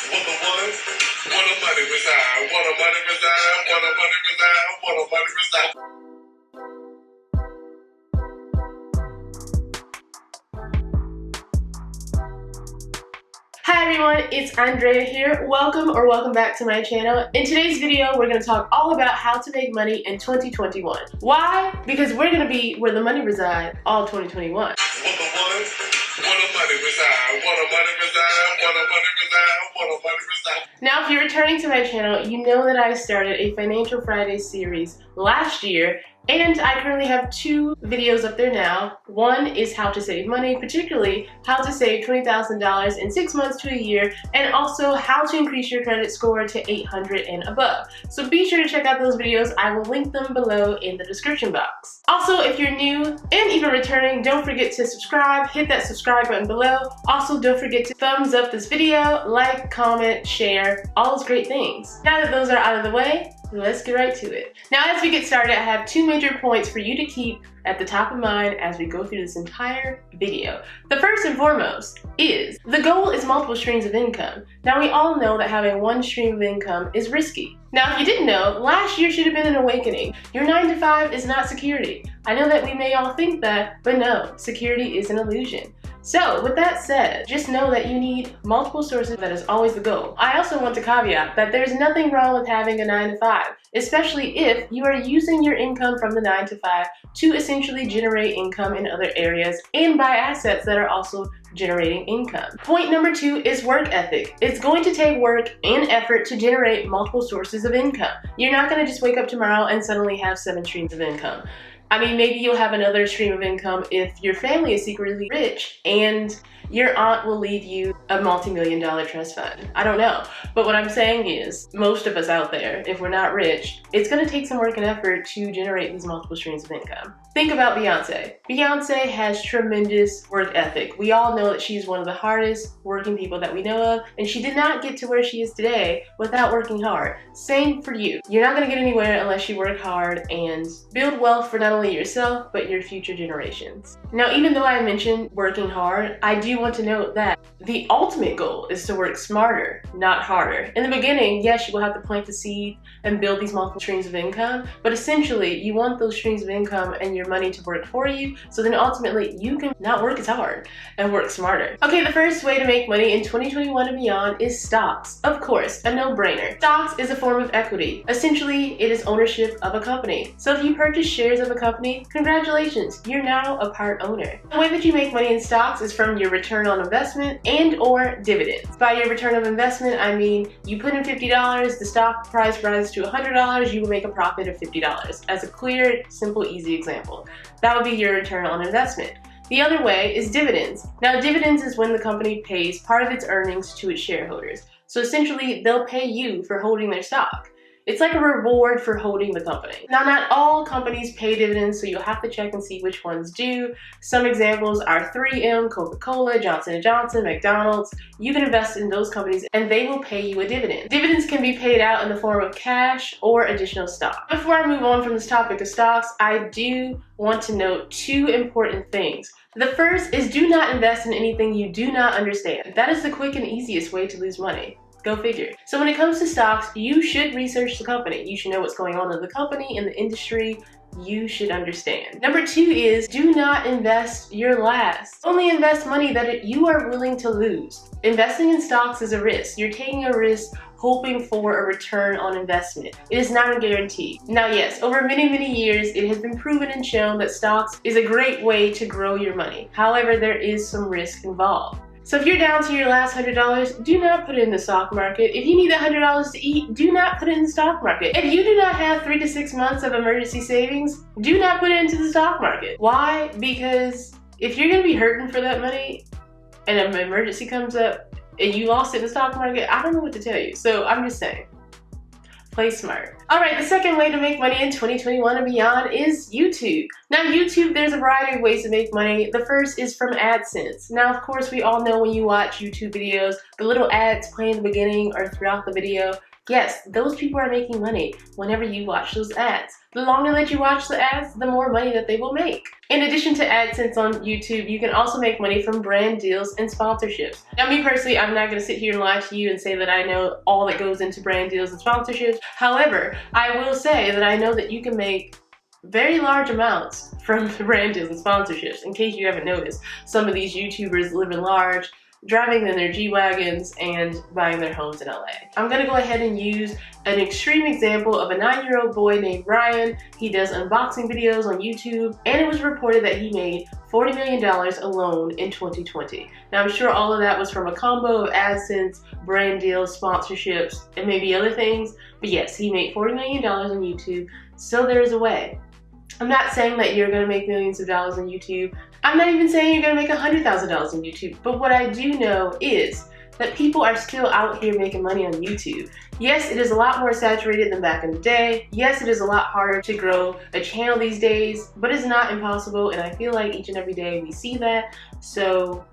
Wanna money reside, wanna money reside, wanna money reside, wanna money reside. Hi everyone, it's Andrea here. Welcome back to my channel. In today's video, we're going to talk all about how to make money in 2021. Why? Because we're going to be where the money resides all 2021. Now, if you're returning to my channel, you know that I started a Financial Friday series last year, and I currently have 2 videos up there now. One is how to save money, particularly how to save $20,000 in 6 months to a year, and also how to increase your credit score to 800 and above. So be sure to check out those videos. I will link them below in the description box. Also, if you're new and even returning, don't forget to subscribe. Hit that subscribe button below. Also, don't forget to thumbs up this video, like, comment, share, all those great things. Now that those are out of the way, let's get right to it. Now, as we get started, I have 2 major points for you to keep at the top of mind as we go through this entire video. The first and foremost is the goal is multiple streams of income. Now, we all know that having one stream of income is risky. Now, if you didn't know, last year should have been an awakening. Your 9 to 5 is not security. I know that we may all think that, but no, security is an illusion. So, with that said, just know that you need multiple sources. That is always the goal. I also want to caveat that there's nothing wrong with having a 9 to 5, especially if you are using your income from the 9 to 5 to essentially generate income in other areas and buy assets that are also generating income. Point number 2 is work ethic. It's going to take work and effort to generate multiple sources of income. You're not going to just wake up tomorrow and suddenly have 7 streams of income. I mean, maybe you'll have another stream of income if your family is secretly rich and your aunt will leave you a multi-million-dollar trust fund. I don't know. But what I'm saying is, most of us out there, if we're not rich, it's going to take some work and effort to generate these multiple streams of income. Think about Beyonce. Beyonce has tremendous work ethic. We all know that she's one of the hardest working people that we know of, and she did not get to where she is today without working hard. Same for you. You're not going to get anywhere unless you work hard and build wealth for not only yourself, but your future generations. Now, even though I mentioned working hard, I do want to note that the ultimate goal is to work smarter, not harder. In the beginning, yes, you will have to plant the seed and build these multiple streams of income, but essentially you want those streams of income and your money to work for you, so then ultimately you can not work as hard and work smarter. Okay, the first way to make money in 2021 and beyond is stocks. Of course, a no-brainer. Stocks is a form of equity. Essentially, it is ownership of a company. So if you purchase shares of a company, congratulations, you're now a part owner. The way that you make money in stocks is from your return on investment and or dividends. By your return on investment, I mean you put in $50, the stock price rises to $100, you will make a profit of $50. As a clear, simple, easy example. That would be your return on investment. The other way is dividends. Now, dividends is when the company pays part of its earnings to its shareholders. So essentially, they'll pay you for holding their stock. It's like a reward for holding the company. Now, not all companies pay dividends, so you'll have to check and see which ones do. Some examples are 3M, Coca-Cola, Johnson & Johnson, McDonald's. You can invest in those companies and they will pay you a dividend. Dividends can be paid out in the form of cash or additional stock. Before I move on from this topic of stocks, I do want to note 2 important things. The first is do not invest in anything you do not understand. That is the quick and easiest way to lose money. Go figure. So when it comes to stocks, you should research the company. You should know what's going on in the company, in the industry. You should understand. Number 2 is do not invest your last. Only invest money that you are willing to lose. Investing in stocks is a risk. You're taking a risk hoping for a return on investment. It is not a guarantee. Now, yes, over many, many years, it has been proven and shown that stocks is a great way to grow your money. However, there is some risk involved. So if you're down to your last $100, do not put it in the stock market. If you need $100 to eat, do not put it in the stock market. If you do not have 3 to 6 months of emergency savings, do not put it into the stock market. Why? Because if you're gonna be hurting for that money and an emergency comes up and you lost it in the stock market, I don't know what to tell you. So I'm just saying, play smart. All right, the second way to make money in 2021 and beyond is YouTube. Now, YouTube, there's a variety of ways to make money. The first is from AdSense. Now, of course, we all know when you watch YouTube videos, the little ads play in the beginning or throughout the video, Yes, those people are making money whenever you watch those ads. The longer that you watch the ads, the more money that they will make. In addition to AdSense on YouTube, you can also make money from brand deals and sponsorships. Now, me personally, I'm not going to sit here and lie to you and say that I know all that goes into brand deals and sponsorships. However, I will say that I know that you can make very large amounts from brand deals and sponsorships. In case you haven't noticed, some of these YouTubers live in large, driving in their G-Wagons and buying their homes in LA. I'm gonna go ahead and use an extreme example of a 9-year-old boy named Ryan. He does unboxing videos on YouTube, and it was reported that he made $40 million alone in 2020. Now, I'm sure all of that was from a combo of AdSense, brand deals, sponsorships, and maybe other things, but yes, he made $40 million on YouTube, so there's a way. I'm not saying that you're gonna make millions of dollars on YouTube. I'm not even saying you're gonna make $100,000 on YouTube, but what I do know is that people are still out here making money on YouTube. Yes, it is a lot more saturated than back in the day. Yes, it is a lot harder to grow a channel these days, but it's not impossible, and I feel like each and every day we see that, so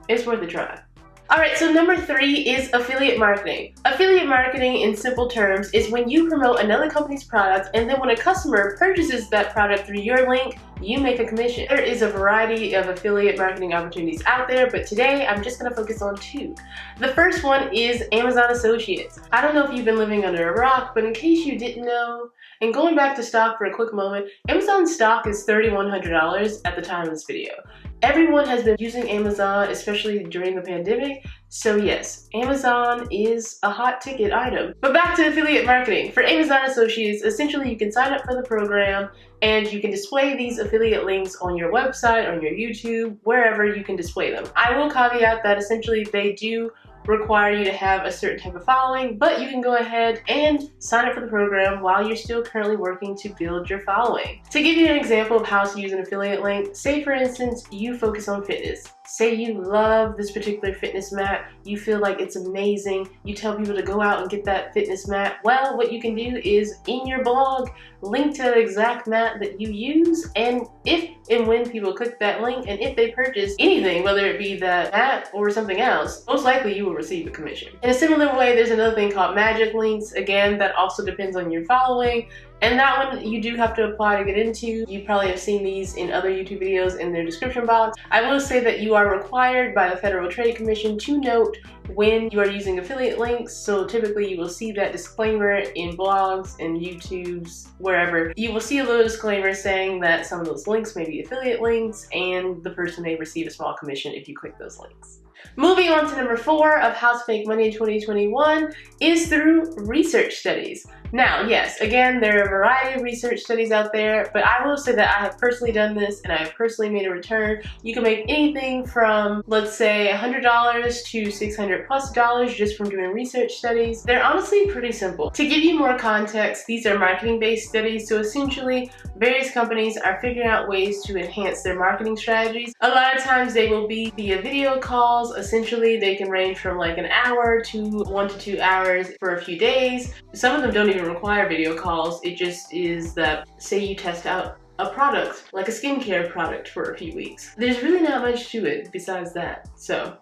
it's worth a try. Alright, so number 3 is affiliate marketing. Affiliate marketing, in simple terms, is when you promote another company's product, and then when a customer purchases that product through your link, you make a commission. There is a variety of affiliate marketing opportunities out there, but today I'm just going to focus on 2. The first one is Amazon Associates. I don't know if you've been living under a rock, but in case you didn't know, and going back to stock for a quick moment, Amazon stock is $3,100 at the time of this video. Everyone has been using Amazon, especially during the pandemic, so yes, Amazon is a hot ticket item. But back to affiliate marketing. For Amazon Associates, essentially you can sign up for the program and you can display these affiliate links on your website, on your YouTube, wherever you can display them. I will caveat that essentially they do require you to have a certain type of following, but you can go ahead and sign up for the program while you're still currently working to build your following. To give you an example of how to use an affiliate link, say for instance, you focus on fitness. Say you love this particular fitness mat, you feel like it's amazing, you tell people to go out and get that fitness mat. Well, what you can do is in your blog, link to the exact mat that you use, and if and when people click that link and if they purchase anything, whether it be that mat or something else, most likely you will receive a commission. In a similar way, there's another thing called magic links. Again, that also depends on your following. And that one you do have to apply to get into. You probably have seen these in other YouTube videos in their description box. I will say that you are required by the Federal Trade Commission to note when you are using affiliate links. So typically you will see that disclaimer in blogs and YouTubes, wherever. You will see a little disclaimer saying that some of those links may be affiliate links and the person may receive a small commission if you click those links. Moving on to number 4 of how to make money in 2021 is through research studies. Now, yes, again, there are a variety of research studies out there, but I will say that I have personally done this and I have personally made a return. You can make anything from, let's say, $100 to $600+ just from doing research studies. They're honestly pretty simple. To give you more context, these are marketing-based studies, so essentially, various companies are figuring out ways to enhance their marketing strategies. A lot of times they will be via video calls. Essentially, they can range from like an hour to 1 to 2 hours for a few days. Some of them don't even require video calls. It just is that, say you test out a product, like a skincare product, for a few weeks. There's really not much to it besides that. So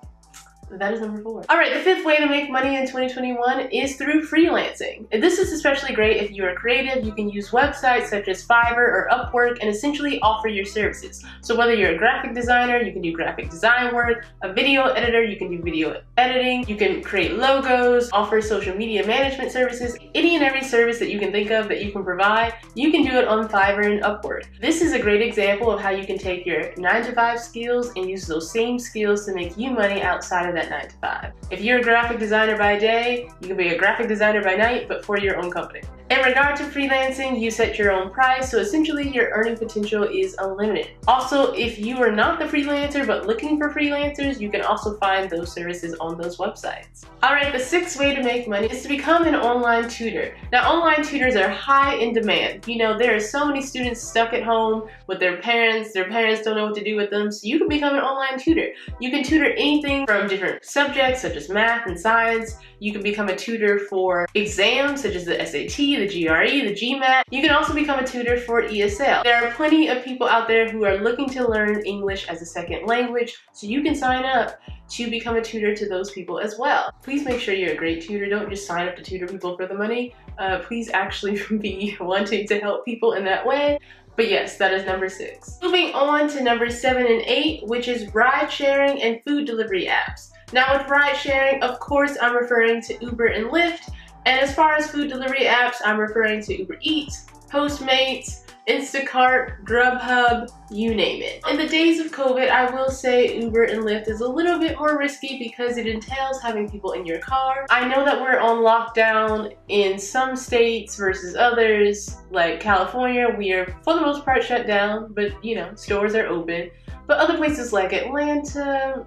that is number 4. Alright, the 5th way to make money in 2021 is through freelancing. And this is especially great if you are creative. You can use websites such as Fiverr or Upwork and essentially offer your services. So whether you're a graphic designer, you can do graphic design work, a video editor, you can do video editing, you can create logos, offer social media management services, any and every service that you can think of that you can provide, you can do it on Fiverr and Upwork. This is a great example of how you can take your 9-to-5 skills and use those same skills to make you money outside of that 9-to-5. If you're a graphic designer by day, you can be a graphic designer by night, but for your own company. In regard to freelancing, you set your own price, so essentially your earning potential is unlimited. Also, if you are not the freelancer but looking for freelancers, you can also find those services on those websites. Alright, the 6th way to make money is to become an online tutor. Now, online tutors are high in demand. You know, there are so many students stuck at home with their parents don't know what to do with them, so you can become an online tutor. You can tutor anything from different subjects such as math and science. You can become a tutor for exams such as the SAT, the GRE, the GMAT. You can also become a tutor for ESL. There are plenty of people out there who are looking to learn English as a second language, so you can sign up to become a tutor to those people as well. Please make sure you're a great tutor. Don't just sign up to tutor people for the money. Please actually be wanting to help people in that way. But yes, that is number 6. Moving on to number 7 and 8, which is ride sharing and food delivery apps. Now with ride sharing, of course, I'm referring to Uber and Lyft. And as far as food delivery apps, I'm referring to Uber Eats, Postmates, Instacart, Grubhub, you name it. In the days of COVID, I will say Uber and Lyft is a little bit more risky because it entails having people in your car. I know that we're on lockdown in some states versus others, like California, we are for the most part shut down, but you know, stores are open. But other places like Atlanta,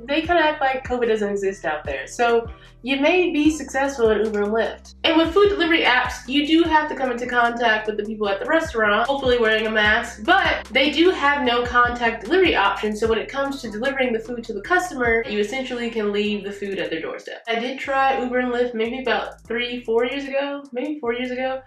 they kind of act like COVID doesn't exist out there. So you may be successful at Uber and Lyft. And with food delivery apps, you do have to come into contact with the people at the restaurant, hopefully wearing a mask, but they do have no contact delivery option. So when it comes to delivering the food to the customer, you essentially can leave the food at their doorstep. I did try Uber and Lyft maybe about 3-4 years ago, maybe 4 years ago.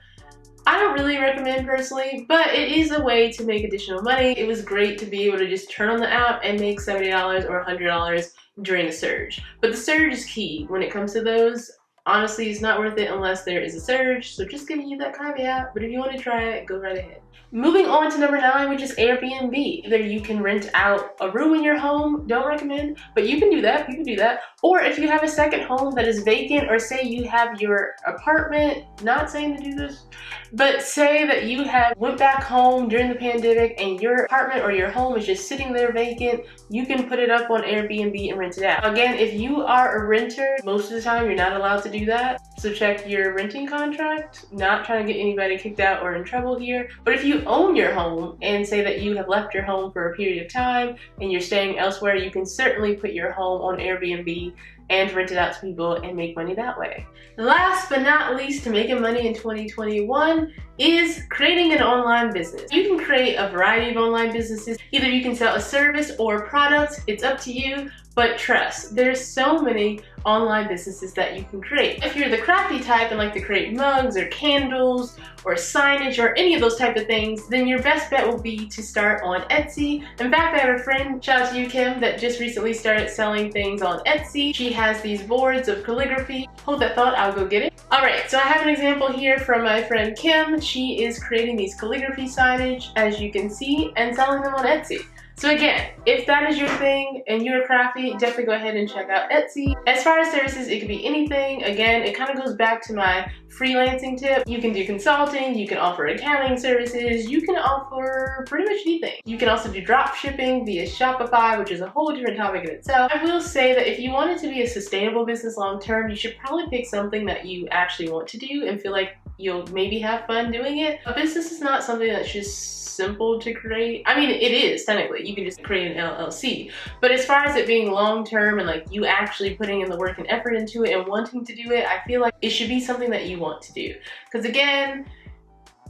I don't really recommend personally, but it is a way to make additional money. It was great to be able to just turn on the app and make $70 or $100 during a surge. But the surge is key when it comes to those. Honestly, it's not worth it unless there is a surge, so just giving you that caveat, but if you want to try it, go right ahead. Moving on to number 9, which is Airbnb. Either you can rent out a room in your home, don't recommend, but you can do that, Or if you have a second home that is vacant, or say you have your apartment, not saying to do this, but say that you went back home during the pandemic and your apartment or your home is just sitting there vacant, you can put it up on Airbnb and rent it out. Again, if you are a renter, most of the time you're not allowed to do that, so check your renting contract. Not trying to get anybody kicked out or in trouble here, but if you own your home and say that you have left your home for a period of time and you're staying elsewhere, you can certainly put your home on Airbnb and rent it out to people and make money that way. Last but not least, to making money in 2021 is creating an online business. You can create a variety of online businesses. Either you can sell a service or product, it's up to you, but trust, there's so many online businesses that you can create. If you're the crafty type and like to create mugs or candles or signage or any of those type of things, then your best bet will be to start on Etsy. In fact, I have a friend, shout out to you, Kim, that just recently started selling things on Etsy. She has these boards of calligraphy. Hold that thought, I'll go get it. All right, so I have an example here from my friend Kim. She is creating these calligraphy signage, as you can see, and selling them on Etsy. So again, if that is your thing and you're crafty, definitely go ahead and check out Etsy. As far as services, it could be anything. Again, it kind of goes back to my freelancing tip. You can do consulting, you can offer accounting services, you can offer pretty much anything. You can also do drop shipping via Shopify, which is a whole different topic in itself. I will say that if you want it to be a sustainable business long term, you should probably pick something that you actually want to do and feel like you'll maybe have fun doing it. A business is not something that's just simple to create. I mean, it is technically, you can just create an LLC, but as far as it being long-term and like you actually putting in the work and effort into it and wanting to do it, I feel like it should be something that you want to do. Because again,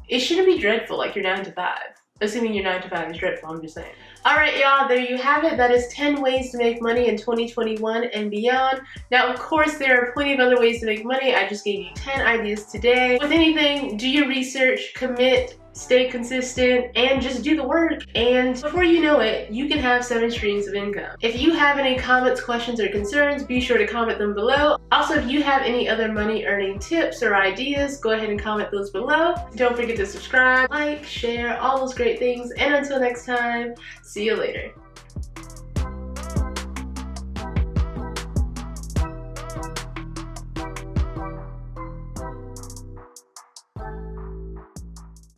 it shouldn't be dreadful like your 9 to 5. Assuming your 9 to 5 is dreadful, I'm just saying. All right, y'all, there you have it. That is 10 ways to make money in 2021 and beyond. Now, of course, there are plenty of other ways to make money. I just gave you 10 ideas today. With anything, do your research, commit, stay consistent, and just do the work. And before you know it, you can have 7 streams of income. If you have any comments, questions, or concerns, be sure to comment them below. Also, if you have any other money earning tips or ideas, go ahead and comment those below. Don't forget to subscribe, like, share, all those great things. And until next time, see you later.